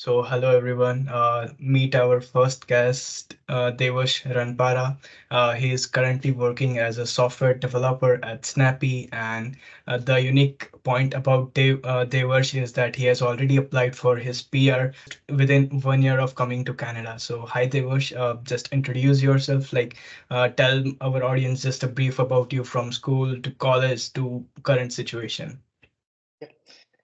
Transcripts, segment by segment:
So, hello everyone. Meet our first guest, Devarsh Ranpara. He is currently working as a software developer at Snappy, and the unique point about Devarsh is that he has already applied for his PR within 1 year of coming to Canada. So, hi Devarsh. Just introduce yourself. Tell our audience just a brief about you from school to college to current situation. Yeah.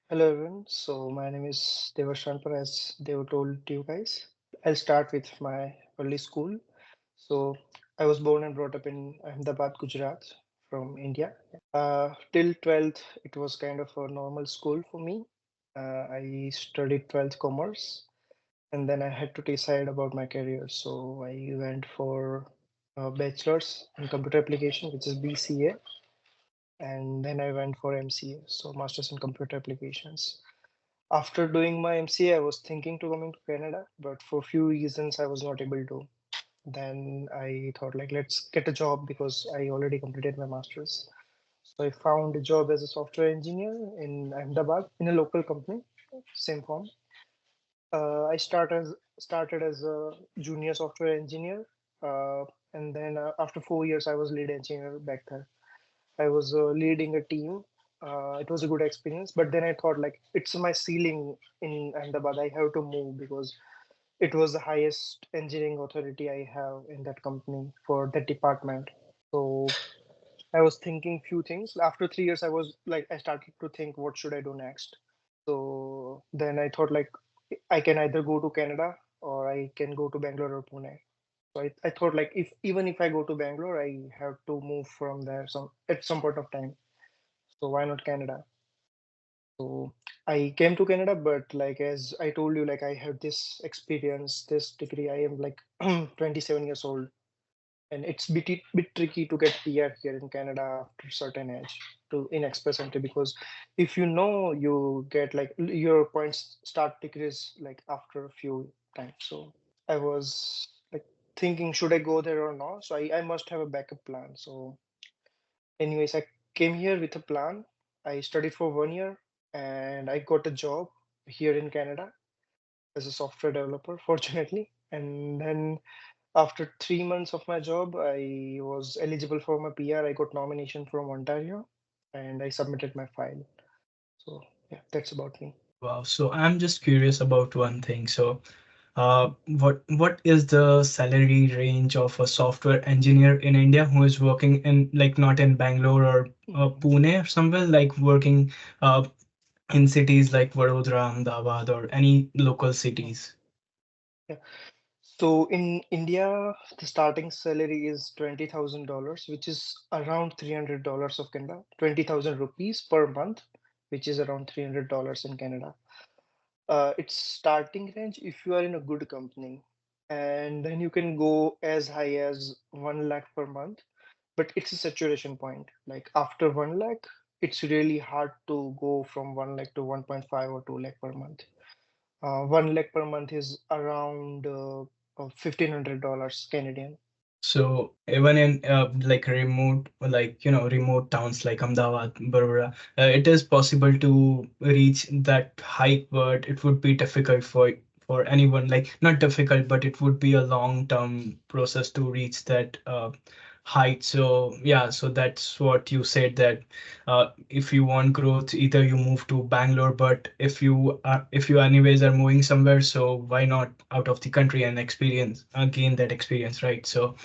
Hello everyone. So my name is Devarsh Ranpara, as they were told to you guys. I'll start with my early school. So I was born and brought up in Ahmedabad, Gujarat, from India. Till 12th, it was kind of a normal school for me. I studied 12th commerce, and then I had to decide about my career. So I went for a bachelor's in computer application, which is BCA, and then I went for MCA, so Masters in Computer Applications. After doing my MCA, I was thinking to coming to Canada, but for few reasons I was not able to. Then I thought like let's get a job because I already completed my masters. So I found a job as a software engineer in Ahmedabad in a local company, same firm. I started as a junior software engineer, and then after 4 years I was lead engineer back there. I was leading a team. It was a good experience, but then I thought like it's my ceiling in Ahmedabad. I have to move because it was the highest engineering authority I have in that company for that department. So I was thinking few things. After 3 years, I started to think what should I do next. So then I thought like I can either go to Canada or I can go to Bangalore or Pune. So I thought like if even if I go to Bangalore, I have to move from there some at some point of time. So why not Canada? So I came to Canada, but like as I told you, like I have this experience, this degree. I am like 27 years old, and it's bit tricky to get PR here in Canada after certain age to in express entry because if you know you get like your points start decrease like after a few times. So I was like thinking, should I go there or not? So I must have a backup plan. So anyways, I came here with a plan. I studied for 1 year and I got a job here in Canada as a software developer, fortunately. And then after 3 months of my job, I was eligible for my PR. I got nomination from Ontario and I submitted my file. So yeah, that's about me. Wow. So, I'm just curious about one thing. So, what is the salary range of a software engineer in India who is working in like not in Bangalore or Mhm. Pune or somewhere like working uh, in cities like Vadodara, Ahmedabad, or any local Mhm. cities? Yeah. So in India, the starting salary is $20,000, which is around $300 of Canada, 20,000 rupees per month, which is around $300 in Canada. It's starting range if you are in a good company, and then you can go as high as 1 lakh per month. But it's a saturation point. Like after 1 lakh, it's really hard to go from 1 lakh to 1.5 or 2 lakh per month. 1 lakh per month is around $1,500 Canadian. So even in like remote, like remote towns like Ahmedabad, Baroda, it is possible to reach that height, but it would be difficult for anyone. Like not difficult, but it would be a long-term process to reach that height. So yeah, so that's what you said that if you want growth, either you move to Bangalore, but if you anyways are moving somewhere, so why not out of the country and experience gain that experience, right? So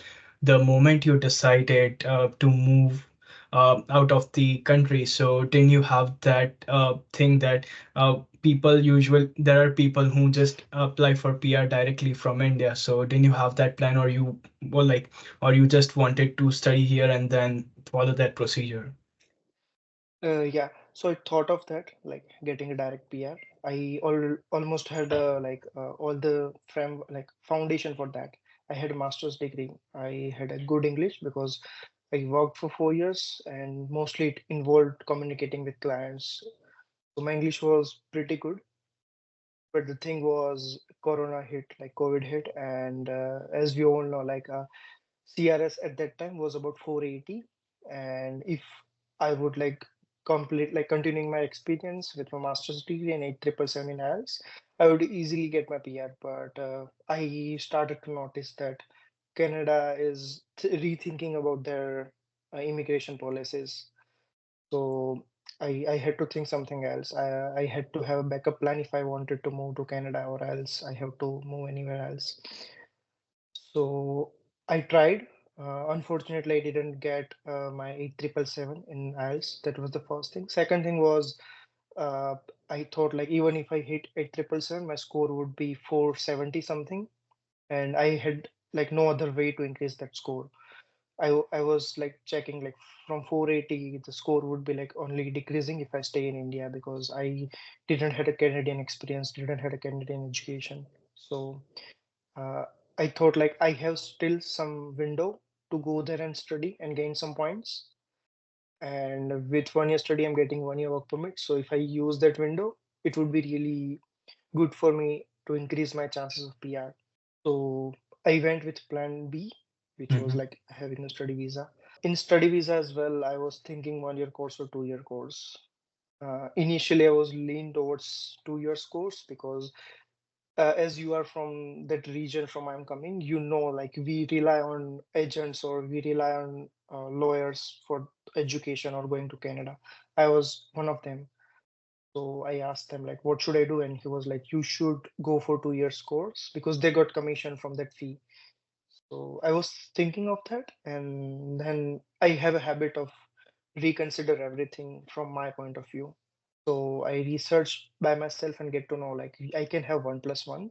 the moment you decided to move out of the country, so didn't you have that thing that there are people who just apply for PR directly from India, so didn't you have that plan, or you were like, or you just wanted to study here and then follow that procedure? Yeah, so I thought of that, like getting a direct PR. Almost had all the foundation for that. I had a master's degree. I had a good English because I worked for 4 years and mostly it involved communicating with clients. So my English was pretty good. But the thing was, Corona hit, like COVID hit, and as we all know, CRS at that time was about 480, and if I would like continuing my experience with my master's degree and 8,777 in IELTS, I would easily get my PR. But I started to notice that Canada is rethinking about their immigration policies. So I had to think something else. I had to have a backup plan if I wanted to move to Canada, or else I have to move anywhere else. So I tried. Unfortunately, I didn't get my 8,777 in IELTS. That was the first thing. Second thing was uh, I thought like even if I hit 8,777, my score would be 470 something, and I had like no other way to increase that score. I was like checking like from 480 the score would be like only decreasing if I stay in India because I didn't had a Canadian experience, didn't had a Canadian education. So uh, I thought like I have still some window to go there and study and gain some points. And with 1 year study, I'm getting 1 year work permit. So if I use that window, it would be really good for me to increase my chances of PR. So I went with plan B, which was Mhm. like having a study visa. In study visa as well, I was thinking 1 year course or 2 year course. Initially, I was leaned towards 2 years course because as you are from that region from I'm coming, you know, like we rely on agents or we rely on lawyers for education or going to Canada. I was one of them. So I asked them like, what should I do? And he was like, you should go for 2 years course because they got commission from that fee. So I was thinking of that, and then I have a habit of reconsider everything from my point of view. So I research by myself and get to know like I can have 1+1,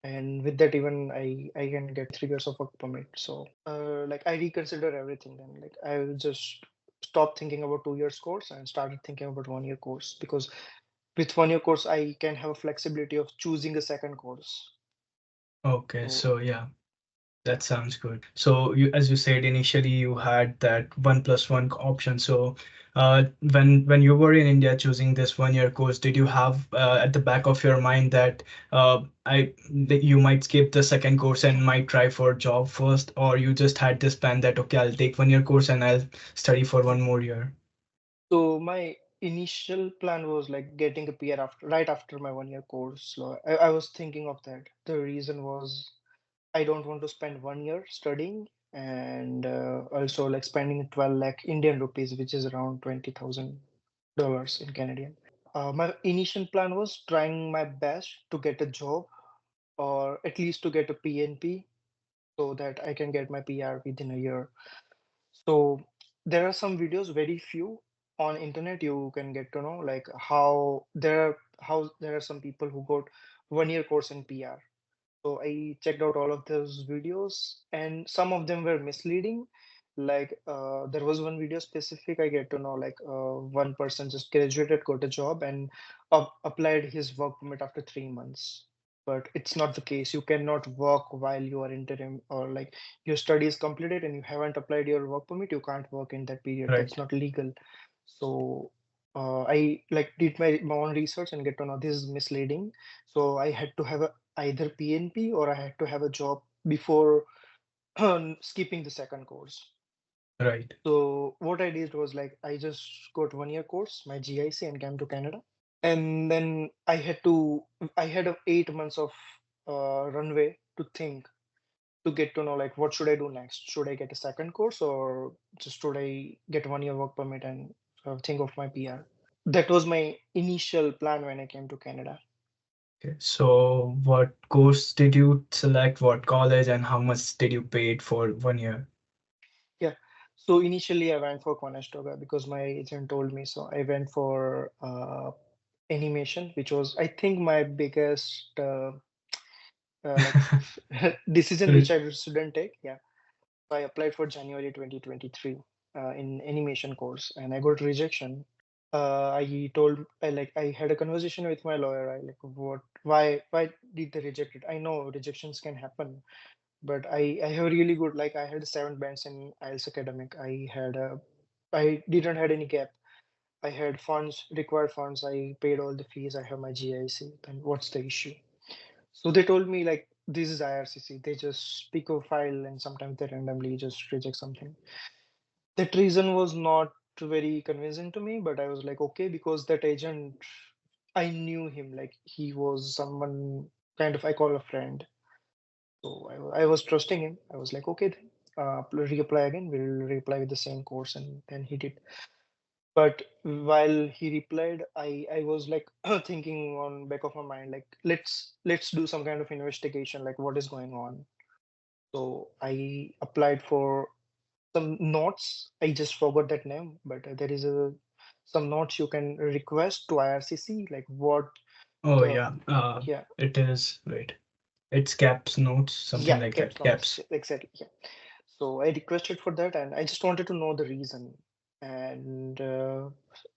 and with that even I can get 3 years of work permit. So like I reconsider everything then. Like I will just stop thinking about 2 years course and started thinking about 1 year course because with 1 year course I can have a flexibility of choosing a second course. Okay, So so yeah. That sounds good. So you, as you said initially, you had that 1+1 option. So when you were in India choosing this 1 year course, did you have at the back of your mind that that you might skip the second course and might try for a job first, or you just had this plan that okay, I'll take 1 year course and I'll study for 1 more year? So my initial plan was like getting a PR after right after my 1 year course. So I was thinking of that. The reason was I don't want to spend 1 year studying and also like spending 12 lakh Indian rupees, which is around $20,000 in Canadian. My initial plan was trying my best to get a job or at least to get a PNP so that I can get my PR within a year. So there are some videos, very few on internet you can get to know like how there are some people who got 1 year course in PR. So I checked out all of those videos, and some of them were misleading. Like there was one video specific I get to know like one person just graduated, got a job, and applied his work permit after 3 months. But it's not the case. You cannot work while you are interim or like your study is completed and you haven't applied your work permit. You can't work in that period. That's Right. not legal. So I like did my own research and get to know this is misleading. So I had to have either PNP or I had to have a job before skipping the second course. Right. So what I did was like I just got 1 year course, my GIC, and came to Canada. And then I had 8 months of runway to think to get to know like what should I do next? Should I get a second course or just should I get 1 year work permit and think of my PR? That was my initial plan when I came to Canada. Okay. So what course did you select? What college and how much did you pay it for 1 year? Yeah. So initially I went for Conestoga because my agent told me so. I went for animation, which was I think my biggest like decision which I shouldn't take. Yeah. So I applied for January 2023 in animation course and I got rejection. I had a conversation with my lawyer. I like why did they reject it? I know rejections can happen, but I have really good like I had 7 bands in IELTS academic. I didn't had any gap. I had funds, required funds. I paid all the fees. I have my GIC. Then what's the issue? So they told me like this is IRCC. They just pick a file and sometimes they randomly just reject something. That reason was not. very convincing to me, but I was like, okay, because that agent, I knew him, like he was someone kind of I call a friend. So I was trusting him. I was like, okay, then reapply again. We'll reapply with the same course, and then he did. But while he replied, I was like thinking on back of my mind, like let's do some kind of investigation, like what is going on. So I applied for some notes. I just forgot that name, but there is a some notes you can request to IRCC, like what Oh the yeah. yeah It is, wait. It's caps notes, something yeah like that. caps notes Caps. exactly. Yeah. So I requested for that, and I just wanted to know the reason. And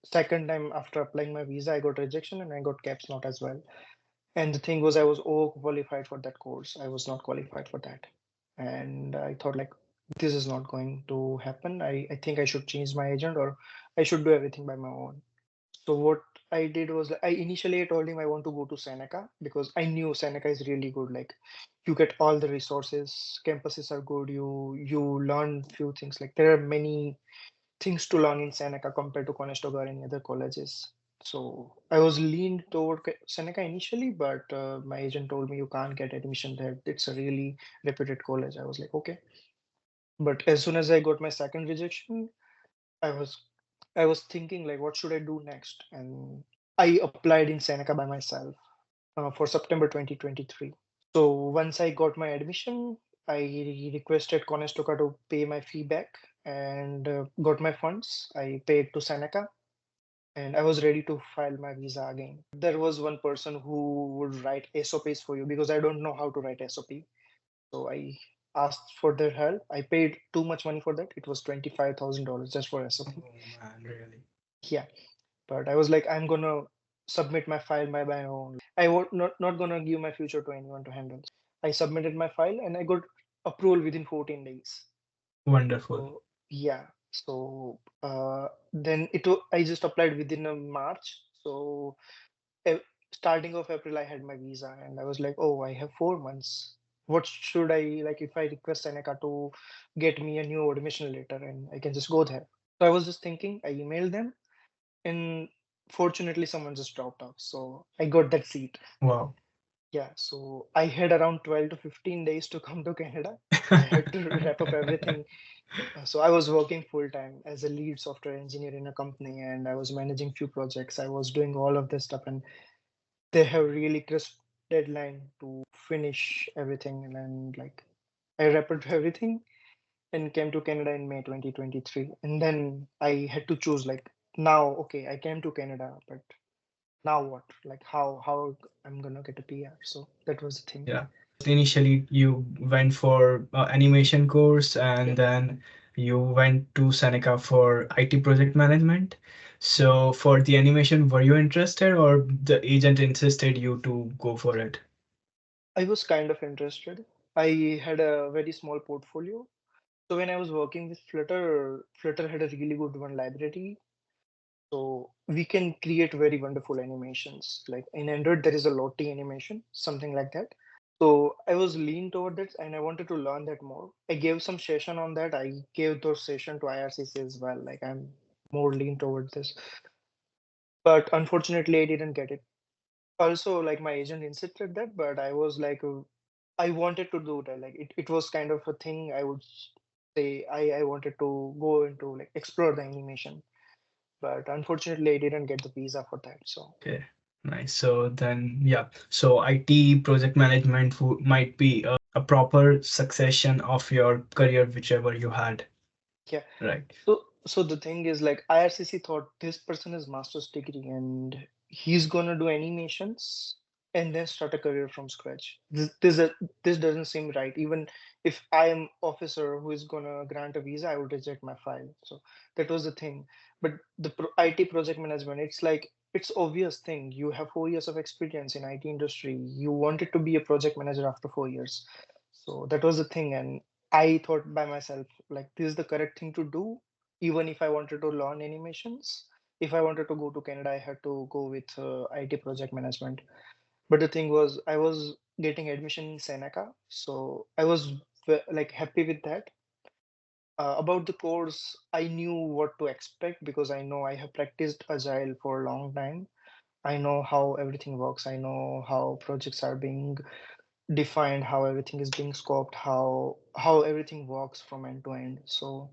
second time after applying my visa, I got rejection and I got caps note as well. And the thing was, I was overqualified for that course. I was not qualified for that. And I thought, like, this is not going to happen. I think I should change my agent or I should do everything by my own. So what I did was, like, I initially told him I want to go to Seneca because I knew Seneca is really good. Like, you get all the resources, campuses are good. You learn few things. Like, there are many things to learn in Seneca compared to Conestoga or any other colleges. So I was leaned toward Seneca initially, but my agent told me you can't get admission there. It's a really reputed college. I was like, okay. But as soon as I got my second rejection, I was I was thinking like, what should I do next? And I applied in Seneca by myself for September 2023. So once I got my admission, I requested Conestoga to pay my fee back and got my funds. I paid to Seneca and I was ready to file my visa again. There was one person who would write SOPs for you because I don't know how to write SOP. So I asked for their help. I paid too much money for that. It was $25,000 just for SOP. Oh man, really? Yeah, but I was like, I'm gonna submit my file by my own. I won't not gonna give my future to anyone to handle. I submitted my file and I got approval within 14 days. Wonderful. So yeah, so then I just applied within a March. So eh, starting of April, I had my visa, and I was like, oh, I have 4 months. What should I like if I request Seneca to get me a new admission letter and I can just go there? So I was just thinking, I emailed them, and fortunately, someone just dropped off. So I got that seat. Wow. Yeah, so I had around 12 to 15 days to come to Canada. I had to wrap up everything. So I was working full time as a lead software engineer in a company, and I was managing few projects. I was doing all of this stuff, and they have really crisp deadline to finish everything. And then like I wrapped up everything and came to Canada in May 2023. And then I had to choose like now, okay, I came to Canada, but now what? Like how I'm gonna get a PR. So that was the thing. Yeah. Initially, you went for animation course, Yeah. and then you went to Seneca for IT project management. So for the animation, were you interested, or the agent insisted you to go for it? I was kind of interested. I had a very small portfolio. So when I was working with Flutter, Flutter had a really good one library. So we can create very wonderful animations. Like in Android, there is a Lottie animation, something like that. So I was lean toward that and I wanted to learn that more. I gave some session on that. I gave those session to IRCC as well. Like I'm more lean towards this. But unfortunately, I didn't get it. Also, like my agent insisted that, but I was like, I wanted to do that. Like it was kind of a thing I would say I wanted to go into like explore the animation. But unfortunately, I didn't get the visa for that. So Okay, nice. So then, yeah. So IT project management might be a proper succession of your career, whichever you had, yeah. right? So the thing is like IRCC thought this person is master's degree and he's gonna do animations and then start a career from scratch. This doesn't seem right. Even if I am officer who is gonna grant a visa, I would reject my file. So that was the thing. But the IT project management, it's like it's obvious thing. You have 4 years of experience in IT industry. You wanted to be a project manager after 4 years. So that was the thing, and I thought by myself, like, this is the correct thing to do, even if I wanted to learn animations. If I wanted to go to Canada, I had to go with IT project management. But the thing was, I was getting admission in Seneca, so I was like happy with that. About the course, I knew what to expect because I know I have practiced Agile for a long time. I know how everything works. I know how projects are being defined, how everything is being scoped, how everything works from end to end. So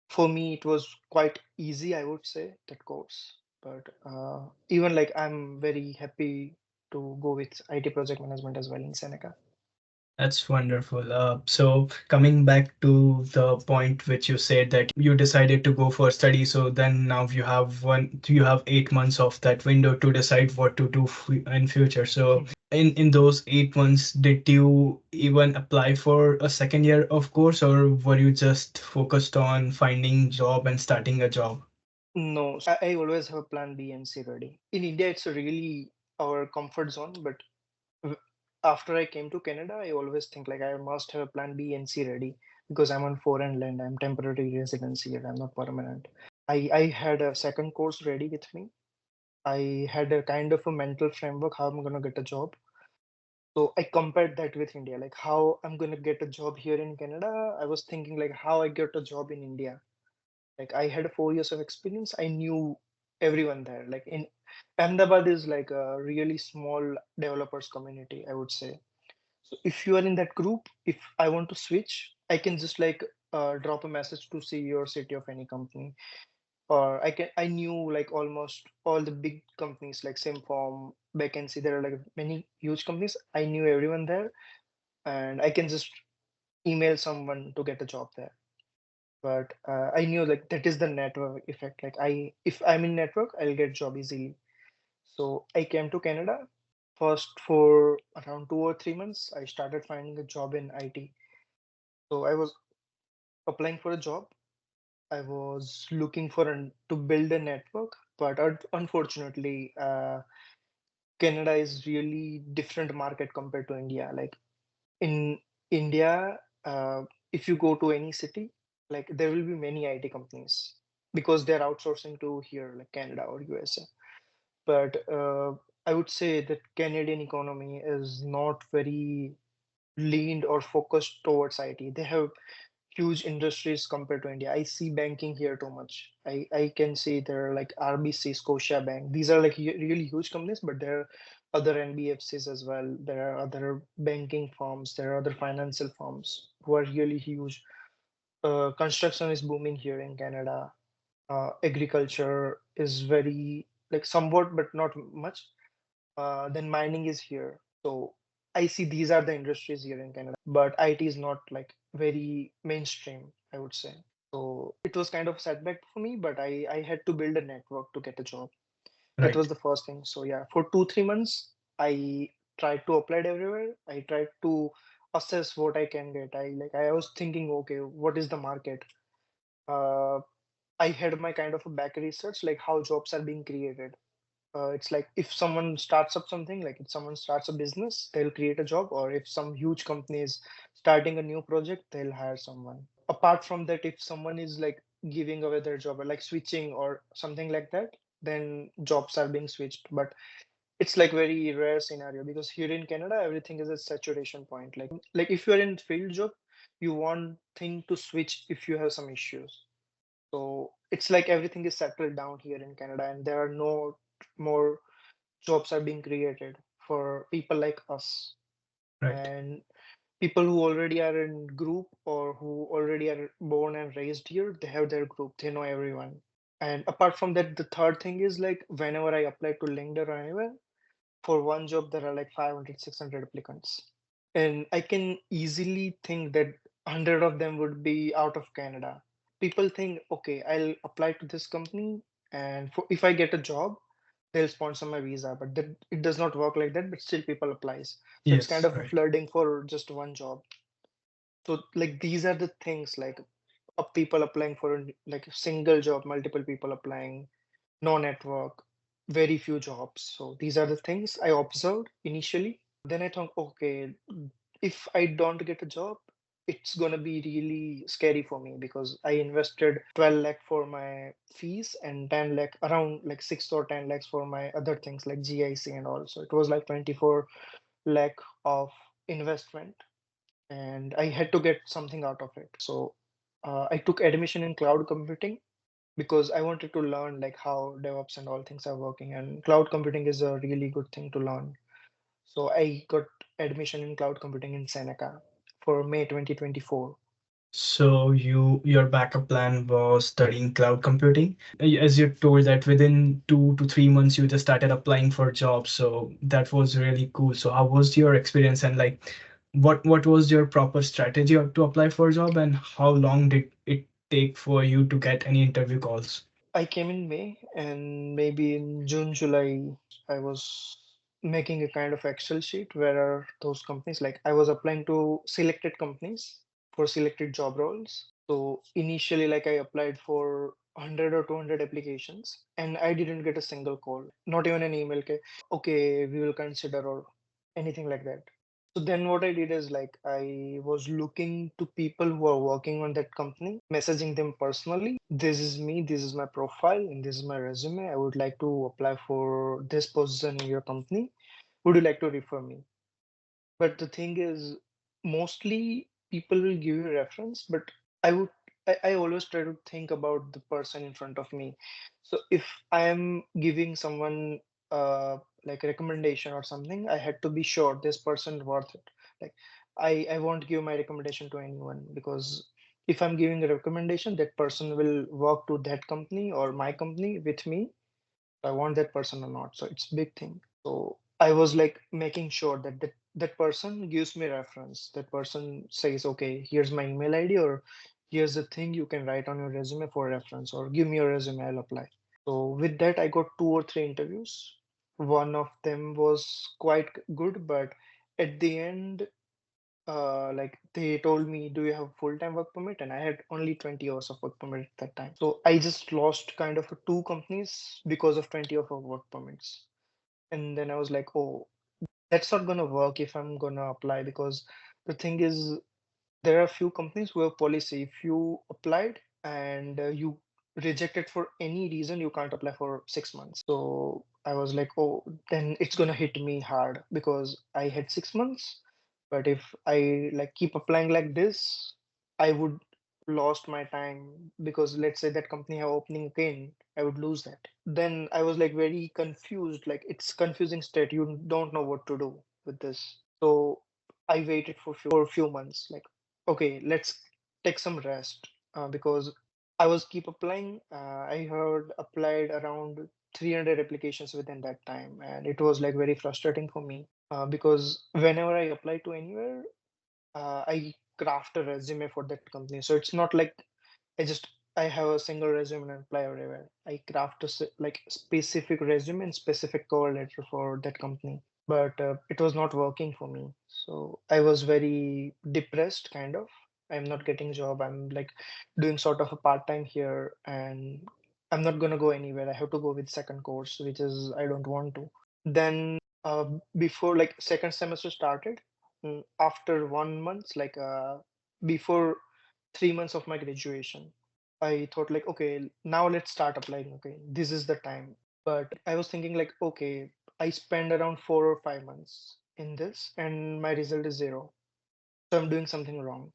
for me, it was quite easy, I would say, that course. But even like I'm very happy to go with IT project management as well in Seneca. That's wonderful. So coming back to the point which you said that you decided to go for study, so then now you have 8 months of that window to decide what to do in future. So in those 8 months, did you even apply for a second year of course, or were you just focused on finding job and starting a job? No, I always have a plan B and C ready. In India, it's really our comfort zone, but w- after I came to Canada, I always think like I must have a plan B and C ready because I'm on foreign land. I'm temporary residency here. I'm not permanent. I had a second course ready with me. I had a kind of a mental framework how I'm gonna get a job. So I compared that with India, like how I'm gonna get a job here in Canada. I was thinking like how I get a job in India. Like I had 4 years of experience. I knew everyone there. Like in Ahmedabad is like a really small developers community, I would say. So if you are in that group, if I want to switch, I can just like drop a message to CEO or city of any company. Or I knew like almost all the big companies like Simform, Vacancy. There are like many huge companies. I knew everyone there, and I can just email someone to get a job there. But I knew like that is the network effect. Like if I'm in network, I'll get job easily. So I came to Canada. First, for around 2 or 3 months, I started finding a job in IT. So I was applying for a job. I was looking for to build a network, but unfortunately, Canada is really different market compared to India. Like in India, if you go to any city, like there will be many IT companies because they're outsourcing to here, like Canada or USA. But I would say that Canadian economy is not very leaned or focused towards IT. They have huge industries compared to India. I see banking here too much. I can see there are like RBC, Scotia Bank. These are like really huge companies, but there are other NBFCs as well. There are other banking firms. There are other financial firms who are really huge. Construction is booming here in Canada. Agriculture is very like somewhat, but not much. Then mining is here. So I see these are the industries here in Canada, but IT is not like very mainstream, I would say. So it was kind of a setback for me, but I had to build a network to get a job. That was Right. the first thing. So yeah, for 2 3 months, I tried to apply it everywhere. I tried to assess what I can get. I was thinking, okay, what is the market? Uh, I had my kind of a back research, like how jobs are being created. It's like if someone starts up something, like if someone starts a business, they'll create a job, or if some huge company is starting a new project, they'll hire someone. Apart from that, if someone is like giving away their job or like switching or something like that, then jobs are being switched. But it's like very rare scenario because here in Canada, everything is a saturation point. Like if you're in field job, you want thing to switch if you have some issues. So it's like everything is settled down here in Canada, and there are no more jobs are being created for people like us Right. and people who already are in group or who already are born and raised here. They have their group, they know everyone. And apart from that, the third thing is like whenever I apply to LinkedIn or anywhere, for one job there are like 500, 600 applicants, and I can easily think that 100 of them would be out of Canada. People think, okay, I'll apply to this company, and if I get a job, they'll sponsor my visa. But that, it does not work like that. But still, people applies. So it's kind Yes. of a Right. flooding for just one job. So like these are the things like people applying for like a single job, multiple people applying, no network, very few jobs. So these are the things I observed initially. Then I thought, okay, if I don't get a job, it's gonna be really scary for me because I invested 12 lakh for my fees and 10 lakh, around like 6 or 10 lakhs for my other things like GIC and all. So it was like 24 lakh of investment, and I had to get something out of it. So I took admission in cloud computing because I wanted to learn like how DevOps and all things are working, and cloud computing is a really good thing to learn. So I got admission in cloud computing in Seneca for May 2024. So your backup plan was studying cloud computing. As you told that within 2 to 3 months you just started applying for jobs. So that was really cool. So how was your experience, and like what was your proper strategy to apply for a job, and how long did it take for you to get any interview calls? I came in May, and maybe in June, July, I was making a kind of Excel sheet where are those companies. Like I was applying to selected companies for selected job roles. So initially, like I applied for 100 or 200 applications, and I didn't get a single call, not even an email. Okay, we will consider or anything like that. So then what I did is like I was looking to people who are working on that company, messaging them personally. This is me, this is my profile, and this is my resume. I would like to apply for this position in your company. Would you like to refer me? But the thing is, mostly people will give you reference, but I would I always try to think about the person in front of me. So if I am giving someone like a recommendation or something, I had to be sure this person worth it. Like I won't give my recommendation to anyone because if I'm giving a recommendation, that person will work to that company or my company with me. I want that person or not. So it's big thing. So I was like making sure that that person gives me reference. That person says, okay, here's my email ID or here's the thing you can write on your resume for reference or give me your resume, I'll apply. So with that, I got 2 or 3 interviews. One of them was quite good, but at the end, like they told me, do you have full-time work permit? And I had only 20 hours of work permit at that time. So I just lost kind of 2 companies because of 20 of our work permits. And then I was like, oh, that's not gonna work if I'm gonna apply because the thing is there are few companies who have policy. If you applied and you rejected for any reason, you can't apply for 6 months. So I was like, oh, then it's gonna hit me hard because I had 6 months. But if I like keep applying like this, I would lost my time because let's say that company have opening again, I would lose that. Then I was like very confused. Like it's confusing state. You don't know what to do with this. So I waited for a few months. Like okay, let's take some rest because I was keep applying. I heard applied around 300 applications within that time, and it was like very frustrating for me because whenever I apply to anywhere, I craft a resume for that company. So it's not like I have a single resume and apply everywhere. I craft like specific resume and specific cover letter for that company. But it was not working for me. So I was very depressed, kind of. I'm not getting job. I'm like doing sort of a part time here, and I'm not gonna go anywhere. I have to go with second course, which is I don't want to. Then before like second semester started, after 1 month, like before 3 months of my graduation, I thought like, okay, now let's start applying. Okay, this is the time. But I was thinking like, okay, I spend around 4 or 5 months in this, and my result is zero. So I'm doing something wrong.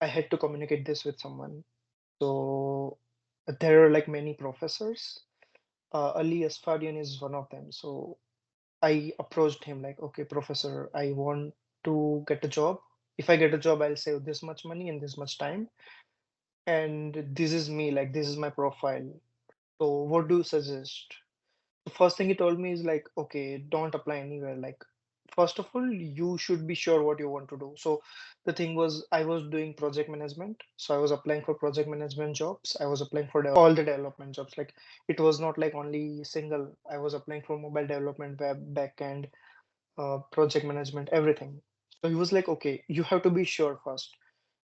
I had to communicate this with someone. So there are like many professors. Ali Asfadian is one of them. So I approached him like, okay, professor, I want to get a job. If I get a job, I'll save this much money and this much time. And this is me, like, this is my profile. So, what do you suggest? The first thing he told me is like, okay, don't apply anywhere. Like, first of all, you should be sure what you want to do. So, the thing was, I was doing project management. So, I was applying for project management jobs. I was applying for all the development jobs. Like, it was not like only single. I was applying for mobile development, web, backend, project management, everything. So he was like, okay, you have to be sure first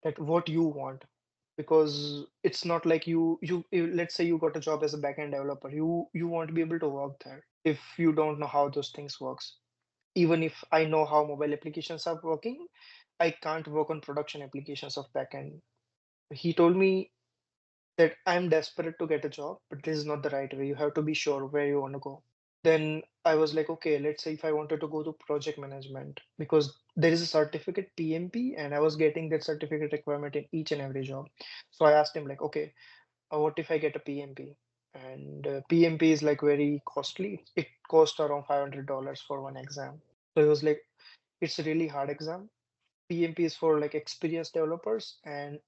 that what you want, because it's not like let's say you got a job as a backend developer, you want to be able to work there. If you don't know how those things works, even if I know how mobile applications are working, I can't work on production applications of backend. He told me that I'm desperate to get a job, but this is not the right way. You have to be sure where you want to go. Then I was like, okay, let's say if I wanted to go to project management, because there is a certificate PMP, and I was getting that certificate requirement in each and every job. So I asked him like, okay, what if I get a PMP? And PMP is like very costly. It cost around $500 for one exam. So he was like, it's a really hard exam. PMP is for like experienced developers, and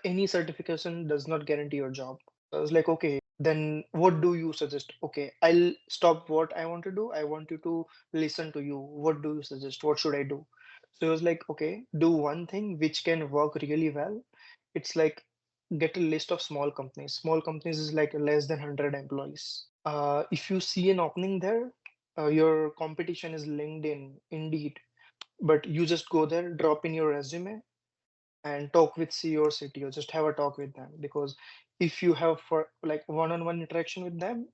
any certification does not guarantee your job. I was like, okay, then what do you suggest? Okay, I'll stop what I want to do. I want you to listen to you. What do you suggest? What should I do? So he was like, okay, do one thing which can work really well. It's like get a list of small companies. Small companies is like less than 100 employees. If you see an opening there, your competition is LinkedIn, Indeed, but you just go there, drop in your resume, and talk with CEO or CTO. Just have a talk with them, because if you have for like one-on-one interaction with them,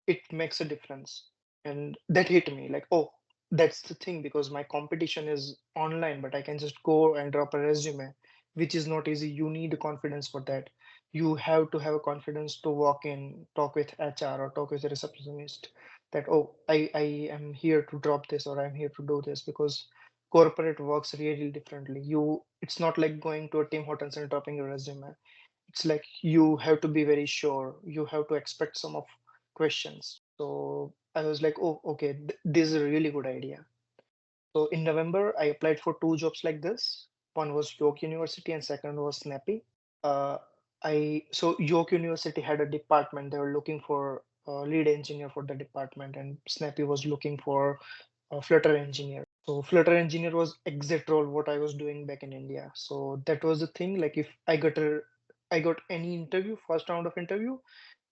it makes a difference. And that hit me like, oh, that's the thing, because my competition is online, but I can just go and drop a resume, which is not easy. You need confidence for that. You have to have a confidence to walk in, talk with HR or talk with a receptionist that, oh, I am here to drop this, or I'm here to do this, because corporate works really differently. It's not like going to a Tim Hortons and dropping your resume. It's like you have to be very sure. You have to expect some of questions. So I was like, oh, okay, this is a really good idea. So in November, I applied for two jobs like this. One was York University and second was Snappy. Uh, so York University had a department. They were looking for a lead engineer for the department, and Snappy was looking for a Flutter engineer. So Flutter engineer was exact role what I was doing back in India. So that was the thing. Like if I got any interview, first round of interview,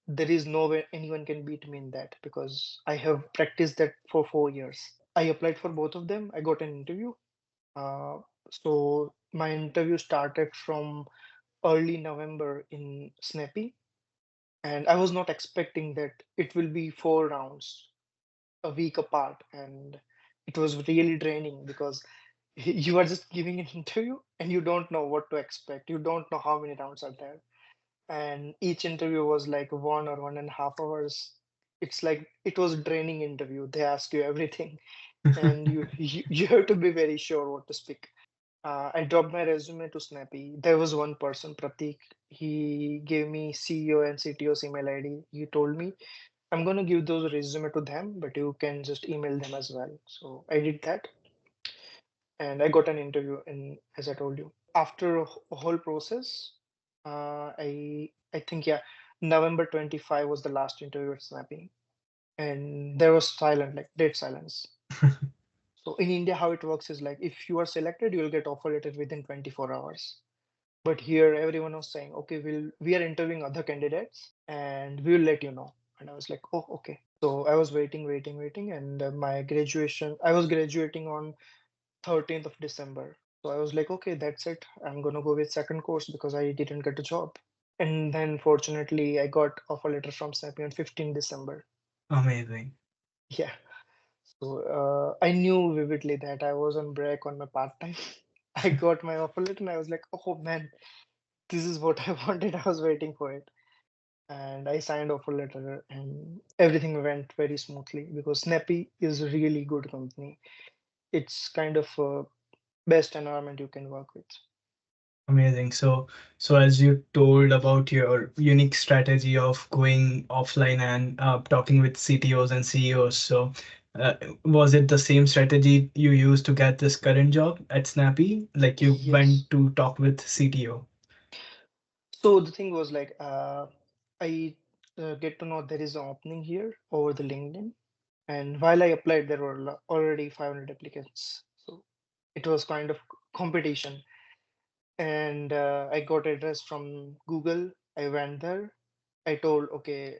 there is no way anyone can beat me in that, because I have practiced that for 4 years. I applied for both of them. I got an interview. Uh, so my interview started from early November in Snappy, and I was not expecting that it will be 4 rounds a week apart, and it was really draining, because you are just giving an interview and you don't know what to expect. You don't know how many rounds are there, and each interview was like 1 or 1.5 hours. It's like it was draining interview. They ask you everything, and you have to be very sure what to speak. I dropped my resume to Snappy. There was one person, Pratik. He gave me CEO and CTO's email ID. He told me, I'm gonna give those resume to them, but you can just email them as well. So I did that, and I got an interview. And as I told you, after a whole process, I think, yeah, November 25 was the last interview at Snappy, and there was silent, like dead silence. So in India, how it works is like if you are selected, you will get offer letter within 24 hours. But here, everyone was saying, okay, we are interviewing other candidates, and we will let you know. And I was like, oh, okay. So I was waiting, and I was graduating on 13th of December. So I was like, okay, that's it. I'm gonna go with second course because I didn't get a job. And then fortunately, I got offer letter from Snappy on 15 December. Amazing. Yeah. So I knew vividly that I was on break on my part time. I got my offer letter and I was like, oh man, this is what I wanted. I was waiting for it. And I signed offer letter and everything went very smoothly, because Snappy is a really good company. It's kind of a best environment you can work with. Amazing. So as you told about your unique strategy of going offline and talking with CTOs and CEOs, so uh, was it the same strategy you used to get this current job at Snappy? Like you Yes. went to talk with CTO. So the thing was like, I get to know there is an opening here over the LinkedIn. And while I applied, there were already 500 applicants. So it was kind of competition. And I got address from Google. I went there. I told, okay,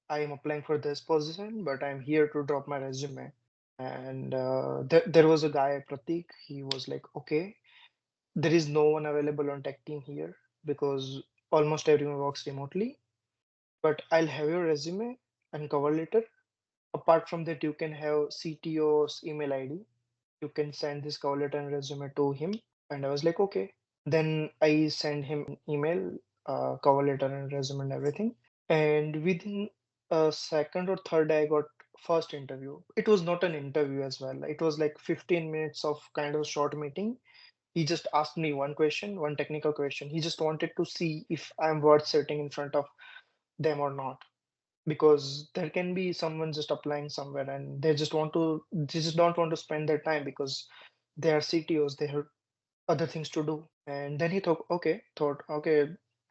I am applying for this position, but I'm here to drop my resume. And there was a guy, Pratik. He was like, okay, there is no one available on tech team here, because almost everyone works remotely. But I'll have your resume and cover letter. Apart from that, you can have CTO's email ID. You can send this cover letter and resume to him. And I was like, okay. Then I send him an email, cover letter and resume and everything. And within a second or third day, I got first interview. It was not an interview as well. It was like 15 minutes of kind of short meeting. He just asked me one question, one technical question. He just wanted to see if I'm worth sitting in front of them or not. Because there can be someone just applying somewhere and they just don't want to spend their time because they are CTOs, they have other things to do. And then he thought, okay,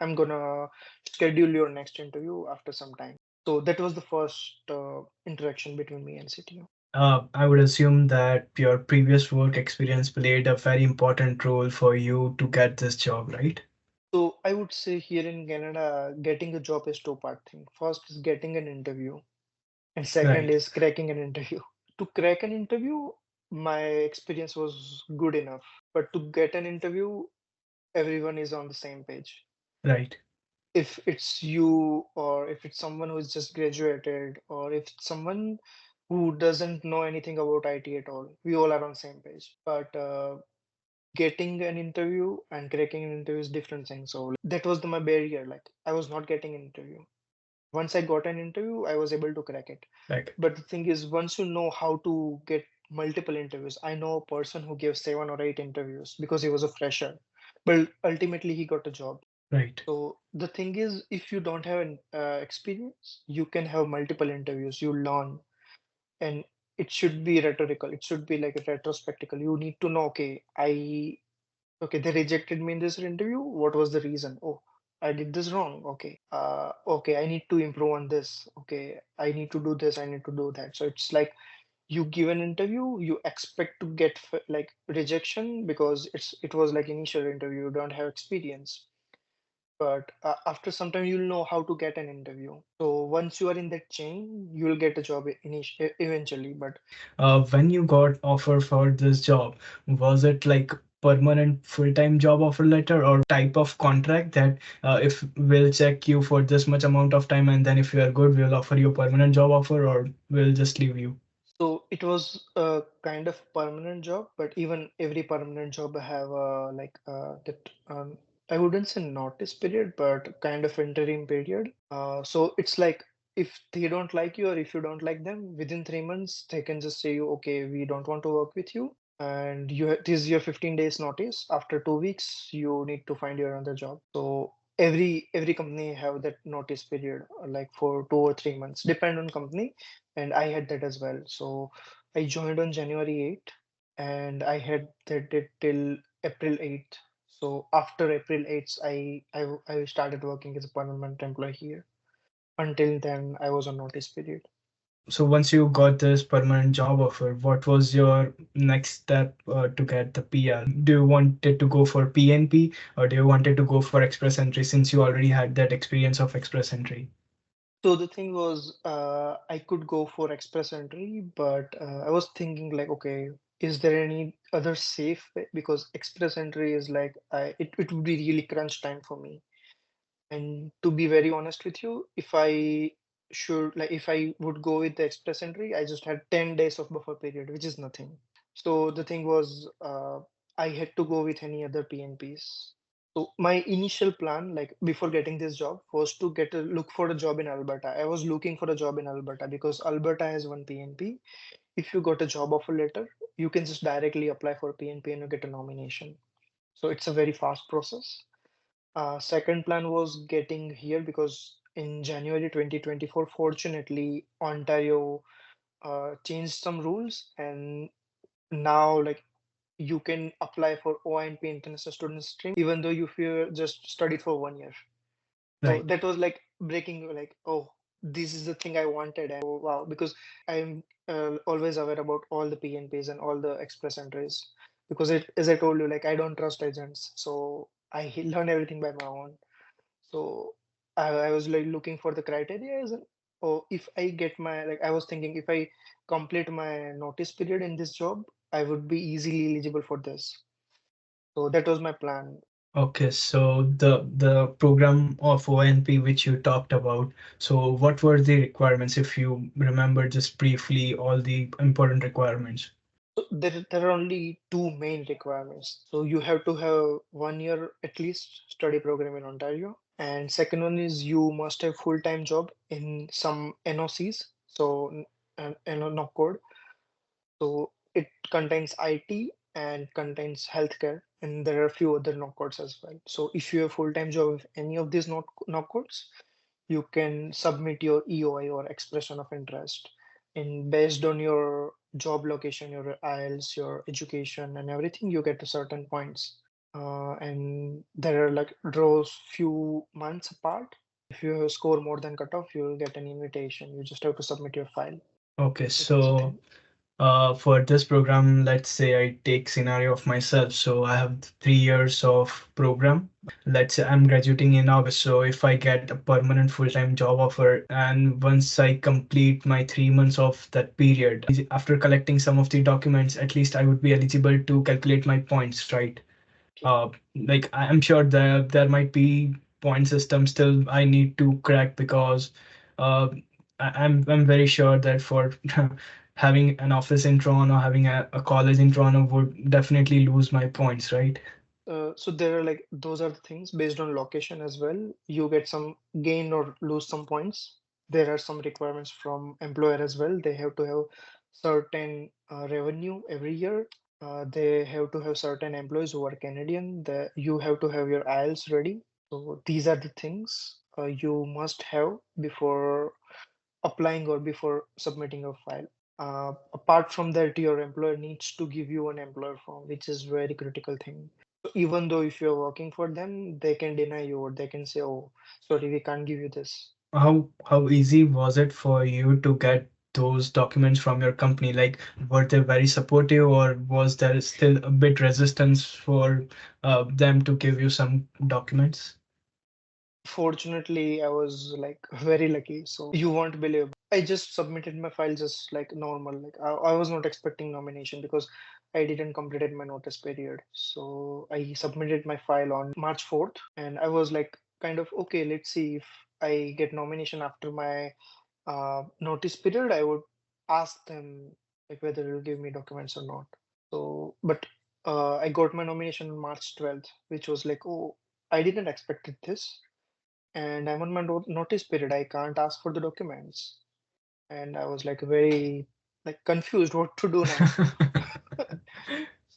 I'm gonna schedule your next interview after some time. So that was the first interaction between me and CTO. I would assume that your previous work experience played a very important role for you to get this job, right? So I would say here in Canada, getting a job is two-part thing. First is getting an interview, and second Right, is cracking an interview. To crack an interview, my experience was good enough. But to get an interview, everyone is on the same page. right, If it's you, or if it's someone who is just graduated, or if it's someone who doesn't know anything about IT at all, we all are on same page. But getting an interview and cracking an interview is different thing. So that was my barrier. Like I was not getting an interview. Once I got an interview, I was able to crack it. right, But the thing is, once you know how to get multiple interviews, I know a person who gave 7 or 8 interviews because he was a fresher, but ultimately he got a job. right. So the thing is, if you don't have an experience, you can have multiple interviews. You learn, and it should be rhetorical. It should be like a retrospectical. You need to know, okay, they rejected me in this interview. What was the reason? Oh, I did this wrong. Okay, I need to improve on this. Okay, I need to do this. I need to do that. So it's like you give an interview, you expect to get like rejection because it was like initial interview. You don't have experience, but after some time you'll know how to get an interview. So once you are in that chain, you'll get a job eventually. But When you got offer for this job, was it like permanent full-time job offer letter or type of contract that if we'll check you for this much amount of time and then if you are good, we'll offer you a permanent job offer or we'll just leave you? so it was a kind of permanent job, but even every permanent job have that I wouldn't say notice period, but kind of interim period. So it's like if they don't like you or if you don't like them, within 3 months they can just say you, okay, we don't want to work with you, and this is your 15 days notice. After 2 weeks, you need to find your another job. So every company have that notice period, like for 2 or 3 months, depend on company, and I had that as well. So I joined on January 8th and I had that it till April 8th. So after April 8th, I started working as a permanent employee here. Until then, I was on notice period. So once you got this permanent job offer, what was your next step to get the PR? Do you wanted to go for PNP or do you wanted to go for Express Entry since you already had that experience of Express Entry? So the thing was, I could go for express entry, but I was thinking like, okay, is there any other safe way? Because express entry is like, it would be really crunch time for me. And to be very honest with you, if I would go with the express entry, I just had 10 days of buffer period, which is nothing. So the thing was, I had to go with any other PNPs. So my initial plan, like before getting this job, was to get a look for a job in Alberta. I was looking for a job in Alberta because Alberta has one PNP. If you got a job offer letter, you can just directly apply for PNP and you get a nomination. So it's a very fast process. Second plan was getting here because in January 2024, fortunately, Ontario changed some rules, and now like you can apply for OINP International Student Stream even though you just studied for 1 year. So Right. that was like breaking, like, oh, this is the thing I wanted, and oh wow, because I'm always aware about all the PNPs and all the express entries because as I told you, like I don't trust agents, so I learn everything by my own. So I was like looking for the criteria as in, oh, if I get my, like I was thinking if I complete my notice period in this job, I would be easily eligible for this. So that was my plan. Okay, so the program of ONP which you talked about, so what were the requirements if you remember just briefly all the important requirements? So there are only two main requirements. So you have to have 1 year at least study program in Ontario. And second one is you must have full-time job in some NOCs. So and a knock code. So it contains IT and contains healthcare, and there are a few other knock codes as well. So if you have full-time job with any of these knock codes, you can submit your EOI or expression of interest. And based on your job location, your IELTS, your education, and everything, you get to certain points. And there are like draws few months apart. If you score more than cutoff, you will get an invitation. You just have to submit your file. Okay, So that's the so thing. for this program, let's say I take scenario of myself. So I have 3 years of program. Let's say I'm graduating in August. So if I get a permanent full-time job offer, and once I complete my 3 months of that period, after collecting some of the documents, at least I would be eligible to calculate my points, right? Yeah. Like I'm sure there might be point system still I need to crack, because uh, I'm very sure that for having an office in Toronto, having a college in Toronto would definitely lose my points, right? So there are like those are the things based on location as well. You get some gain or lose some points. There are some requirements from employer as well. They have to have certain revenue every year. They have to have certain employees who are Canadian. You have to have your IELTS ready. So these are the things you must have before applying or before submitting a file. Apart from that, your employer needs to give you an employer form, which is very critical thing. So even though if you're working for them, they can deny you or they can say, "Oh, sorry, we can't give you this." How easy was it for you to get those documents from your company? Like, were they very supportive, or was there still a bit resistance for them to give you some documents? Fortunately, I was like very lucky. So you won't believe. I just submitted my file just like normal. Like I was not expecting nomination because I didn't completed my notice period. So I submitted my file on March 4th, and I was like kind of okay, let's see if I get nomination after my notice period. I would ask them like whether they'll give me documents or not. So, but I got my nomination on March 12th, which was like, oh, I didn't expect this, and I'm on my notice period. I can't ask for the documents. And I was like very like confused what to do now.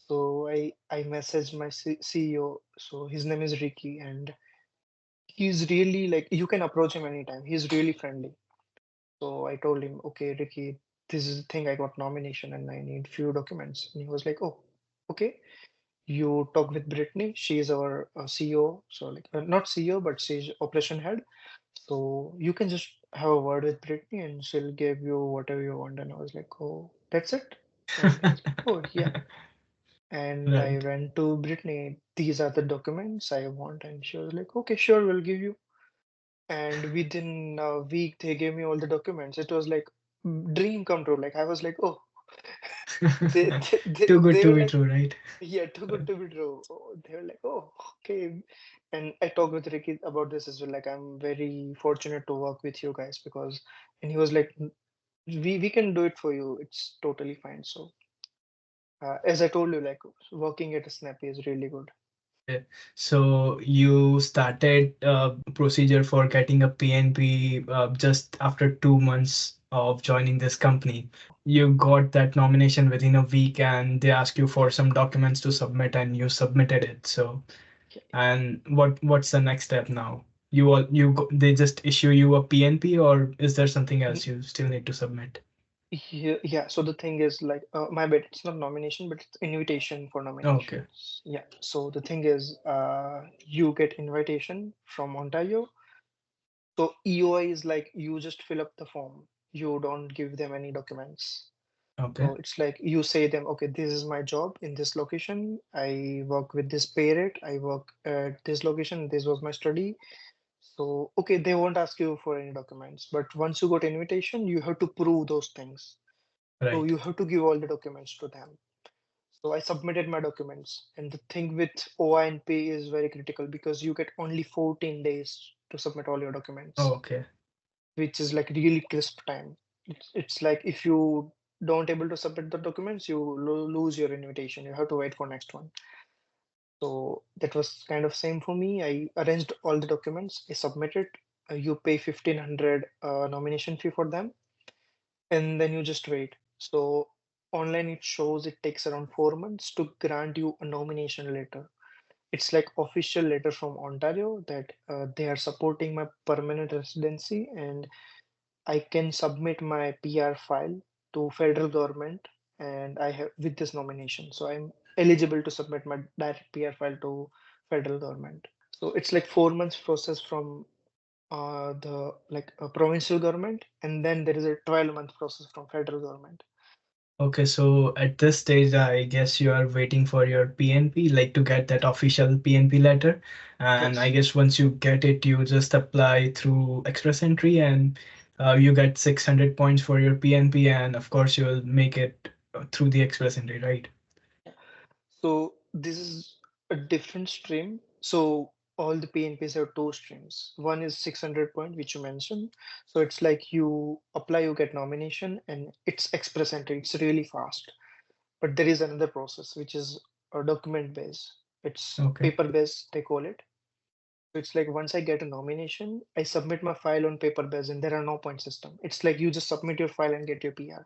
So I messaged my CEO. So his name is Ricky, and he's really like you can approach him anytime. He's really friendly. So I told him, okay, Ricky, this is the thing. I got nomination and I need few documents. And he was like, oh, okay. You talk with Brittany. She is our CEO. So like not CEO, but she's operation head. So you can just have a word with Brittany and she'll give you whatever you want. And I was like, oh, that's it. And he was like, oh, yeah. And I Right. went to Brittany, these are the documents I want. And she was like, okay, sure, we'll give you. And within a week, they gave me all the documents. It was like dream come true. Like I was like, oh, Too good they to were be like, true, right? yeah, too good to be true. Oh, they were like, oh, okay. And I talked with Ricky about this as well. Like, I'm very fortunate to work with you guys because, and he was like, we can do it for you. It's totally fine. So, as I told you, like, working at a Snappy is really good. Okay, so you started procedure for getting a PNP just after 2 months of joining this company. You got that nomination within a week, and they asked you for some documents to submit, and you submitted it. So, and what's the next step now? They just issue you a PNP, or is there something Yeah. else you still need to submit? Yeah, yeah. So the thing is, like, my bad. It's not nomination, but it's invitation for Okay, nominations. Yeah. So the thing is, you get invitation from Ontario. So EOI is like you just fill up the form. You don't give them any documents. okay, So it's like you say them, okay, this is my job in this location. I work with this pay rate. I work at this location. This was my study. So okay, they won't ask you for any documents, but once you got invitation, you have to prove those things. So right. you have to give all the documents to them. So I submitted my documents. And the thing with OINP is very critical because you get only 14 days to submit all your documents, Okay. which is like really crisp time. It's like if you don't able to submit the documents, you lose your invitation. You have to wait for next one. So that was kind of same for me. I arranged all the documents. I submitted. You pay 1,500 nomination fee for them, and then you just wait. So online it shows it takes around 4 months to grant you a nomination letter. It's like official letter from Ontario that they are supporting my permanent residency, and I can submit my PR file to federal government, and I have with this nomination. So I'm eligible to submit my direct PR file to federal government. So it's like 4 months process from the like a provincial government, and then there is a 12-month process from federal government. Okay, so at this stage, I guess you are waiting for your PNP, like to get that official PNP letter. And I Yes. guess once you get it, you just apply through Express Entry and you get 600 points for your PNP. And of course, you'll make it through the Express Entry, right? So this is a different stream. So all the PNPs have two streams. One is 600 point, which you mentioned. So it's like you apply, you get nomination, and it's express entry. It's really fast. But there is another process, which is a document based. It's Okay. paper based, they call it. So it's like once I get a nomination, I submit my file on paper based, and there are no point system. It's like you just submit your file and get your PR.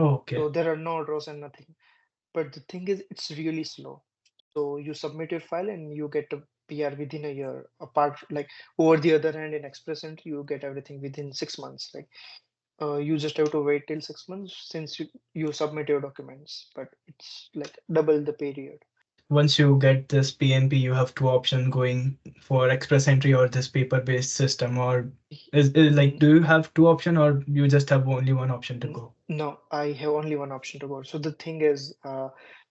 Okay. So there are no draws and nothing. But the thing is, it's really slow. So you submit your file and you get a PR within a year. Apart, like over the other hand, in Express Entry, you get everything within 6 months. Like you just have to wait till 6 months since you submit your documents, but it's like double the period. Once you get this PNP, you have two options going for Express Entry or this paper-based system. Or is like, Mm, do you have two option or you just have only one option to mm, go? No, I have only one option to go. So the thing is,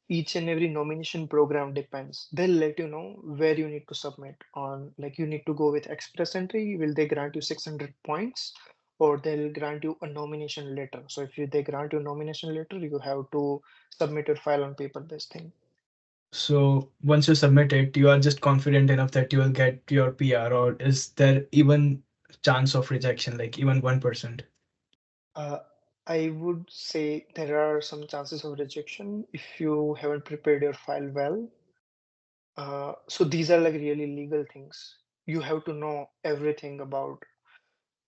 each and every nomination program depends. They'll let you know where you need to submit on, like you need to go with Express Entry. Will they grant you 600 points, or they'll grant you a nomination letter? So if they grant you a nomination letter, you have to submit your file on paper-based thing. So once you submit it, you are just confident enough that you will get your PR, or is there even chance of rejection, like even 1%? Uh, I would say there are some chances of rejection if you haven't prepared your file well. So these are like really legal things. You have to know everything about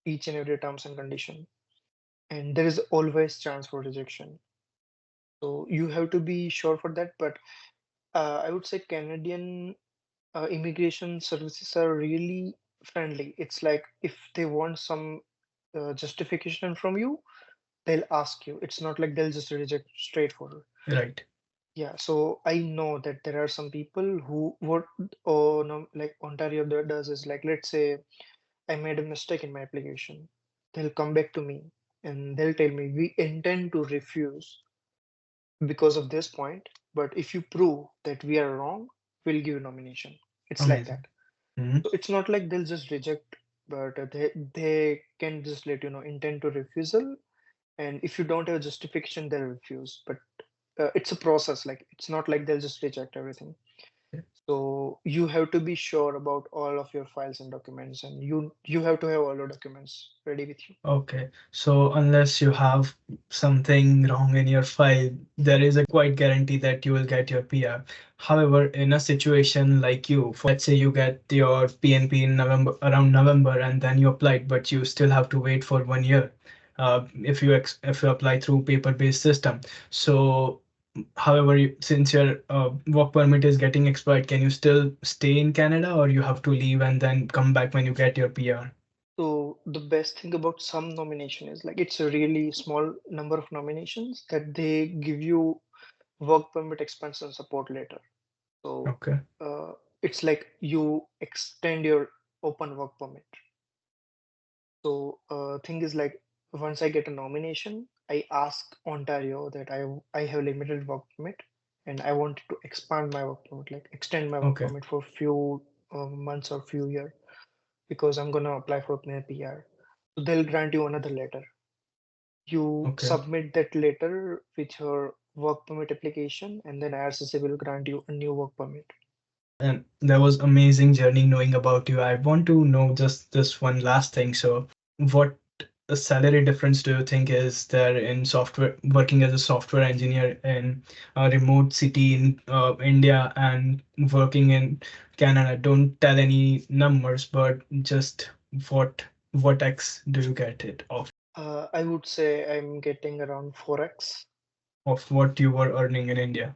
each and every terms and condition, and there is always chance for rejection. So you have to be sure for that. But I would say Canadian immigration services are really friendly. It's like if they want some justification from you, they'll ask you. It's not like they'll just reject straightforward. Right. Yeah, so I know that there are some people who what oh no like Ontario does is like, let's say I made a mistake in my application. They'll come back to me and they'll tell me we intend to refuse because of this point, but if you prove that we are wrong, we'll give you nomination. It's like that. Amazing. Mhm. So it's not like they'll just reject, but they can just let you know intend to refusal, and if you don't have justification, they'll refuse. But it's a process. Like it's not like they'll just reject everything. So you have to be sure about all of your files and documents, and you have to have all your documents ready with you. Okay, so unless you have something wrong in your file, there is a quite guarantee that you will get your PR. However, in a situation like you, for let's say you get your PNP in November, around November, and then you applied, but you still have to wait for 1 year. If you apply through paper-based system. So, however, since your work permit is getting expired, can you still stay in Canada, or you have to leave and then come back when you get your PR? So the best thing about some nomination is like it's a really small number of nominations that they give you work permit expansion support later. So Okay. it's like you extend your open work permit. So thing is like once I get a nomination, I ask Ontario that I have limited work permit and I wanted to expand my work permit, like extend my work Okay. permit for few months or few years because I'm gonna apply for my PR. So they'll grant you another letter. You Okay. submit that letter with your work permit application, and then IRCC will grant you a new work permit. And that was amazing journey knowing about you. I want to know just this one last thing. So, what salary difference do you think is there in software working as a software engineer in a remote city in India and working in Canada? Don't tell any numbers, but just what what X do you get it of? I would say I'm getting around 4x. of what you were earning in India.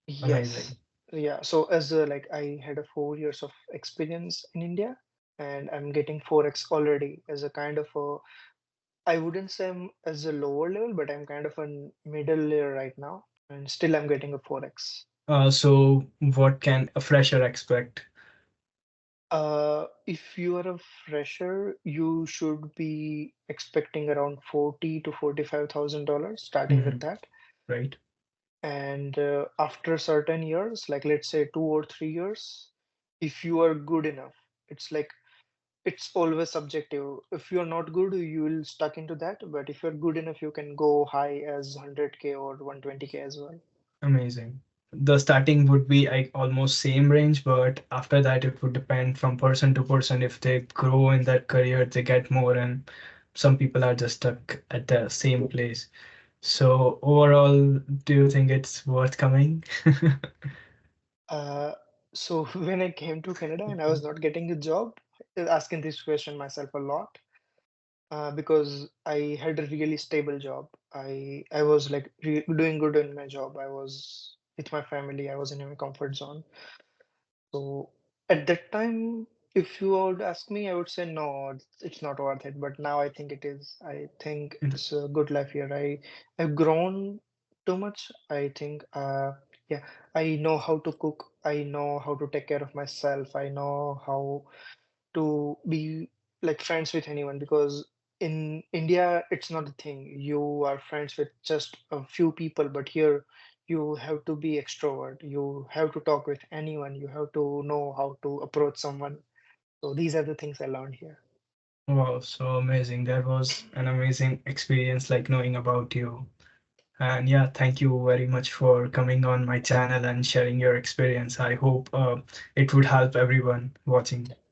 Yes. Amazing. Yeah. So as a, like I had a 4 years of experience in India, and I'm getting 4x already as a kind of a, I wouldn't say I'm as a lower level, but I'm kind of a middle layer right now, and still I'm getting a 4x. So what can a fresher expect? If you are a fresher, you should be expecting around 40 to $45,000, starting with Hmm. that. Right? And after certain years, like let's say 2 or 3 years, if you are good enough, it's like it's always subjective. If you're not good, you will stuck into that. But if you're good enough, you can go high as 100K or 120K as well. Amazing. The starting would be like almost same range, but after that it would depend from person to person. If they grow in that career, they get more, and some people are just stuck at the same place. So overall, do you think it's worth coming? Uh, so when I came to Canada and I was not getting a job, asking this question myself a lot. Because I had a really stable job. I was like doing good in my job. I was with my family. I was in my comfort zone. So at that time, if you would ask me, I would say no, it's not worth it. But now I think it is. I think it's a good life here. I've grown too much. I think yeah, I know how to cook. I know how to take care of myself. I know how to be like friends with anyone, because in India it's not a thing. You are friends with just a few people, but here you have to be extrovert. You have to talk with anyone. You have to know how to approach someone. So these are the things I learned here. Wow, so amazing. That was an amazing experience, like knowing about you. And yeah, thank you very much for coming on my channel and sharing your experience. I hope it would help everyone watching.